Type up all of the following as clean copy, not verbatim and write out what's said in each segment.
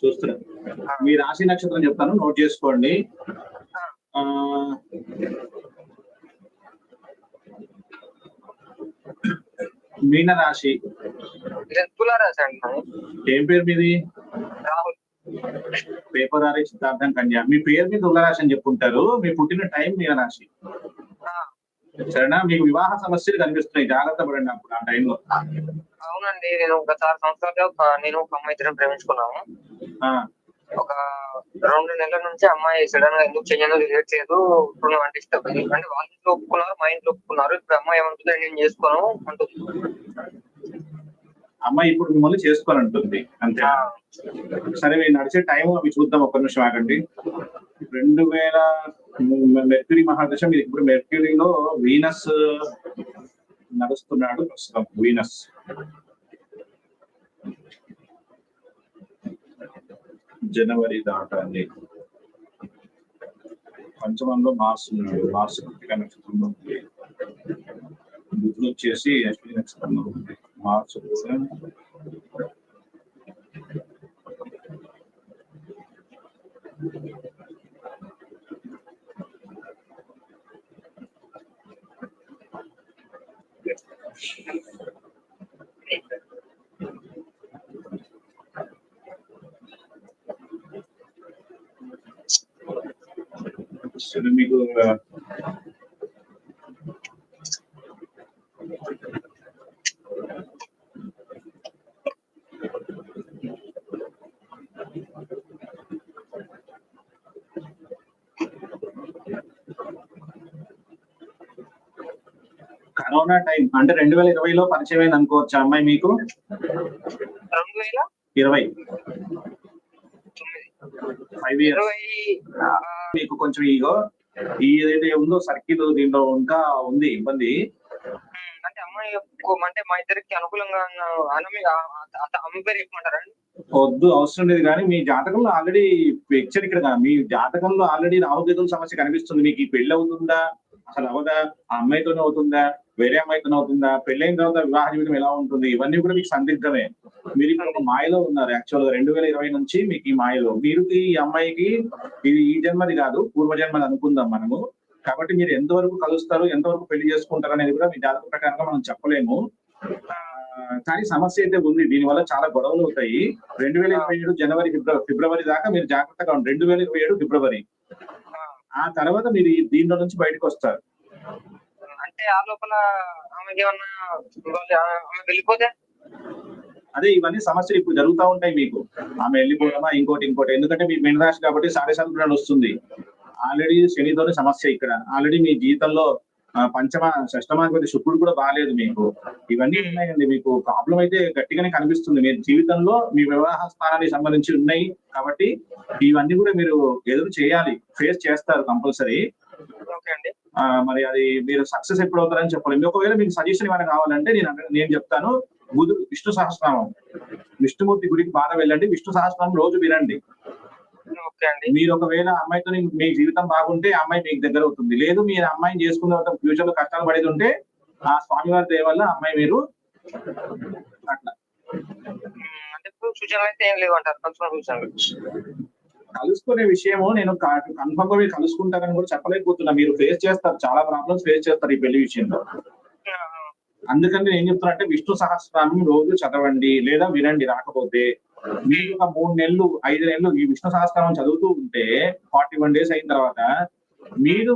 చూస్తున్నా. ఆ! మీ రాశి నక్షత్రం చెప్తాను నోట్ చేసుకోండి. ఆ! ఆహ్, మీన రాశి. ఇది తులారాశి అండి నాది. ఏం పేరు మీది? రాహుల్. పేపర్ రాశి, సిద్ధార్థం, కన్య. మీ పేరు మీద తులారాశి అని చెప్పుంటారు. మీ పుట్టిన టైం మీన రాశి. ఆ! సరేనా? మీకు వివాహ సమస్యలు కనిపిస్తున్నాయి. జాగ్రత్త పడండి అప్పుడు ఆ టైంలో. అవునండి. నేను గత 6 సంవత్సరాలుగా నేను ఒక అమ్మాయితో ప్రేమించుకున్నాము. ఆ! ఒక 2 నెలల నుంచి అమ్మాయి సడెన్‌గా ఎందుకు చెయ్యను చేయట్లేదు. ఇప్పుడు నువ్వంటే ఇష్టం. అంటే వాళ్ళ ఇంట్లో ఒప్పుకున్నారు. మా ఇంట్లో ఒప్పుకున్నారు. ఇప్పుడు అమ్మాయి ఏమంటుంది నేను చేసుకోను అంటుంది. అమ్మాయి ఇప్పుడు మిమ్మల్ని చేసుకోనంటుంది. ఆ! అంతేనా? సరే మీరు నడిచే టైం అవి చూద్దాం. ఒక్క నిమిషం ఆగండి. 2000 మెర్క్యూరీ మహాదశ మీరు ఇప్పుడు మెర్క్యూరీలో వీనస్ నడుస్తున్నాడు ప్రస్తుతం. వీనస్. జనవరి దాటాలి. పంచమంలో మార్స్ ఉన్నాడు. మార్స్ కృత్తిక నక్షత్రంలో ఉంది. బుధుడు వచ్చేసి అశ్విని నక్షత్రంలో ఉంది. మార్స్ కూడా సరే మీకు కరోనా టైం అంటే 2020లో పరిచయం అయింది అనుకోవచ్చా అమ్మాయి మీకు? 2020 5 ఇయర్స్. 20 మీకు కొంచెం ఏదైతే ఉందో సర్కిల్ దీంట్లో ఇంకా ఉంది ఇబ్బంది. అంటే అమ్మాయి అంటే మా ఇద్దరికి అనుకూలంగా అమ్మ పేరు చెప్పమంటారా అండి? వద్దు అవసరం లేదు కానీ మీ జాతకంలో ఆల్రెడీ హెచ్చరికగా మీ జాతకంలో ఆల్రెడీ రాహుకేతుల సమస్య కనిపిస్తుంది. మీకు ఈ పెళ్లి అవుతుందా? అసలు అవదా? ఆ అమ్మాయితోనే అవుతుందా? వేరే అమ్మాయితోనే అవుతుందా? పెళ్ళైన తర్వాత వివాహ జీవితం ఎలా ఉంటుంది? ఇవన్నీ కూడా మీకు సందిగ్ధమే. మీరు ఇప్పుడు ఒక మాయలో ఉన్నారు. యాక్చువల్‌గా 2020 నుంచి మీకు ఈ మాయలో. మీరు ఈ అమ్మాయికి ఇది ఈ జన్మది కాదు, పూర్వజన్మది అనుకుందాం మనము. కాబట్టి మీరు ఎంతవరకు కలుస్తారు, ఎంతవరకు పెళ్లి చేసుకుంటారు అనేది కూడా మీ జాతక ప్రకారంగా మనం చెప్పలేము. కానీ సమస్య అయితే ఉంది. దీనివల్ల చాలా గొడవలు అవుతాయి. 2027 జనవరి, ఫిబ్రవరి దాకా మీరు జాగ్రత్తగా ఉండండి. 2027 ఫిబ్రవరి. ఆ తర్వాత మీరు దీంట్లో నుంచి బయటకొస్తారు. అంటే ఆ లోపల ఆమెకేమన్నా ఆమె వెళ్ళిపోతే? అదే ఇవన్నీ సమస్యలు ఇప్పుడు జరుగుతా ఉంటాయి మీకు. ఆమె వెళ్ళిపోవడమా ఇంకోటి. ఎందుకంటే మీ మీన రాశి కాబట్టి సాడెసారి వస్తుంది. ఆల్రెడీ శనితోని సమస్య ఇక్కడ. ఆల్రెడీ మీ జీవితంలో షష్టమాధిపతి శుక్రుడు కూడా బాలేదు మీకు. ఇవన్నీ ఉన్నాయండి. మీకు ప్రాబ్లమ్ అయితే గట్టిగానే కనిపిస్తుంది. మీ జీవితంలో మీ వివాహ స్థానానికి సంబంధించి ఉన్నాయి కాబట్టి ఇవన్నీ కూడా మీరు ఎదురు చేయాలి. ఫేస్ చేస్తారు కంపల్సరీ. ఓకే అండి. మరి అది మీరు సక్సెస్ ఎప్పుడు అవుతారని చెప్పలేము. ఒకవేళ మీకు సజెషన్ ఏమైనా కావాలంటే నేను చెప్తాను. విష్ణు సహస్రనామం. విష్ణుమూర్తి గుడికి బాగా వెళ్ళండి. విష్ణు సహస్రనామం రోజు వినండి. ఓకే అండి. మీరు ఒకవేళ అమ్మాయితోని మీ జీవితం బాగుంటే ఆ అమ్మాయి మీకు దగ్గర అవుతుంది. లేదు మీరు అమ్మాయిని చేసుకున్న తర్వాత ఫ్యూచర్ లో కష్టాలు పడేది ఉంటే ఆ స్వామివారి దయ వల్ల అమ్మాయి మీరు అట్లా. అంటే ఇప్పుడు సూచనలు అయితే ఏం లేవంటారు. సూచనలు. కలుసుకునే విషయము నేను కన్ఫర్మ్ గా మీరు కలుసుకుంటారని కూడా చెప్పలేకపోతున్నా. మీరు ఫేస్ చేస్తారు. చాలా ప్రాబ్లమ్స్ ఫేస్ చేస్తారు ఈ పెళ్లి విషయంలో. అందుకని నేను ఏం చెప్తున్నా అంటే విష్ణు సహస్రనామం రోజు చదవండి లేదా వినండి రాకపోతే. మీరు ఒక 3 నెలలు 5 నెలలు ఈ విష్ణు సహస్రనామం చదువుతూ ఉంటే 41 డేస్ అయిన తర్వాత మీరు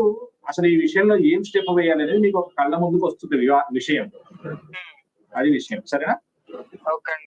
అసలు ఈ విషయంలో ఏం స్టెప్ వేయాలనేది మీకు ఒక కళ్ళ ముందుకు వస్తుంది విషయం. అది విషయం. సరేనా? ఓకే అండి.